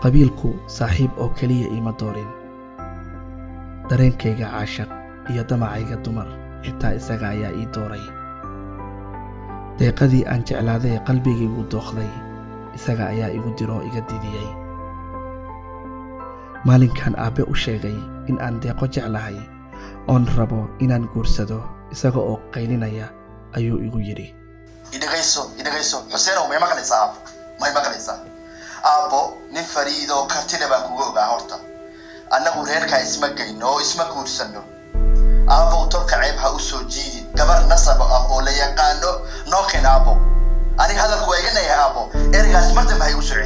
qabiilku saaxiib oo kaliya ima doorin dareenkayga caashaq iyo damacayga dumar xitaa isaga ayaa ii dooray deeqadii aan jeclaaday qalbigaygu dooqday isaga ayaa igu diro iga didiyay maalinkan aabe u sheegay in aan deeqo jeclahay oon rabo inaan guursado isaga oo qaylinaya ayuu igu yiri idagayso Xuseen oo may maqlaysaa aabo nin fariido kartida baan kugu ogaa horta annagu reerka isma geyno isma guursano aabo tolka ceeb ha u soo jiidin gabar nasab ah oo la yaqaano noo keen aabo ani hadalku eeganaya aabo ergaas martaba hay u soo